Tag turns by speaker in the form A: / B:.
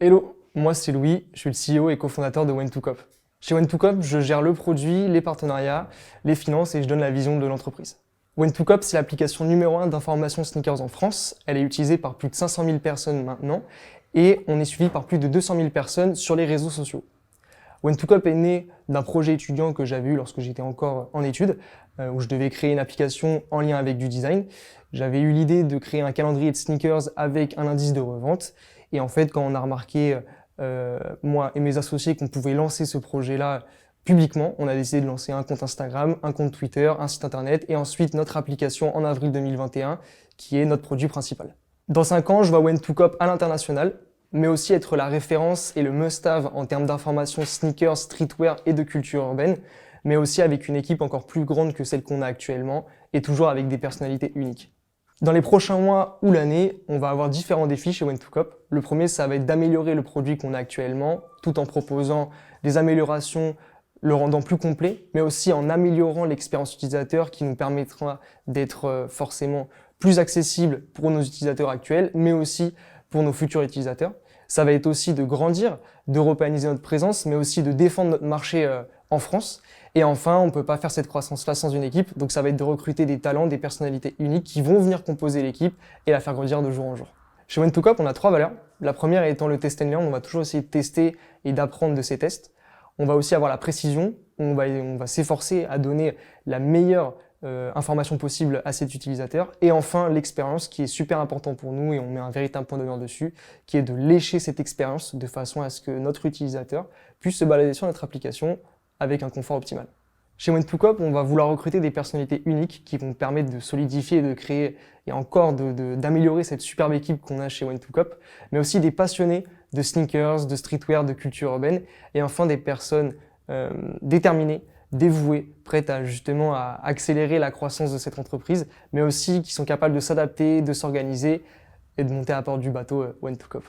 A: Hello, moi c'est Louis, je suis le CEO et cofondateur de When2Cop. Chez When2Cop, je gère le produit, les partenariats, les finances et je donne la vision de l'entreprise. When2Cop, c'est l'application numéro 1 d'information sneakers en France. Elle est utilisée par plus de 500 000 personnes maintenant et on est suivi par plus de 200 000 personnes sur les réseaux sociaux. When2Cop est né d'un projet étudiant que j'avais eu lorsque j'étais encore en études, où je devais créer une application en lien avec du design. J'avais eu l'idée de créer un calendrier de sneakers avec un indice de revente. Et en fait, quand on a remarqué, moi et mes associés, qu'on pouvait lancer ce projet-là publiquement, on a décidé de lancer un compte Instagram, un compte Twitter, un site internet et ensuite notre application en avril 2021, qui est notre produit principal. Dans 5 ans, je vois When2Cop à l'international, mais aussi être la référence et le must-have en termes d'information sneakers, streetwear et de culture urbaine, mais aussi avec une équipe encore plus grande que celle qu'on a actuellement et toujours avec des personnalités uniques. Dans les prochains mois ou l'année, on va avoir différents défis chez When2Cop. Le premier, ça va être d'améliorer le produit qu'on a actuellement, tout en proposant des améliorations, le rendant plus complet, mais aussi en améliorant l'expérience utilisateur qui nous permettra d'être forcément plus accessible pour nos utilisateurs actuels, mais aussi pour nos futurs utilisateurs. Ça va être aussi de grandir, d'européaniser notre présence, mais aussi de défendre notre marché en France. Et enfin, on ne peut pas faire cette croissance-là sans une équipe, donc ça va être de recruter des talents, des personnalités uniques qui vont venir composer l'équipe et la faire grandir de jour en jour. Chez When2Cop, on a 3 valeurs. La première étant le test and learn, on va toujours essayer de tester et d'apprendre de ces tests. On va aussi avoir la précision, on va s'efforcer à donner la meilleure information possible à cet utilisateur. Et enfin, l'expérience qui est super important pour nous et on met un véritable point d'honneur dessus, qui est de lécher cette expérience de façon à ce que notre utilisateur puisse se balader sur notre application avec un confort optimal. Chez When2Cop, on va vouloir recruter des personnalités uniques qui vont permettre de solidifier et de créer et encore d'améliorer cette superbe équipe qu'on a chez When2Cop, mais aussi des passionnés de sneakers, de streetwear, de culture urbaine et enfin des personnes déterminées, dévouées, prêtes à justement à accélérer la croissance de cette entreprise, mais aussi qui sont capables de s'adapter, de s'organiser et de monter à bord du bateau When2Cop.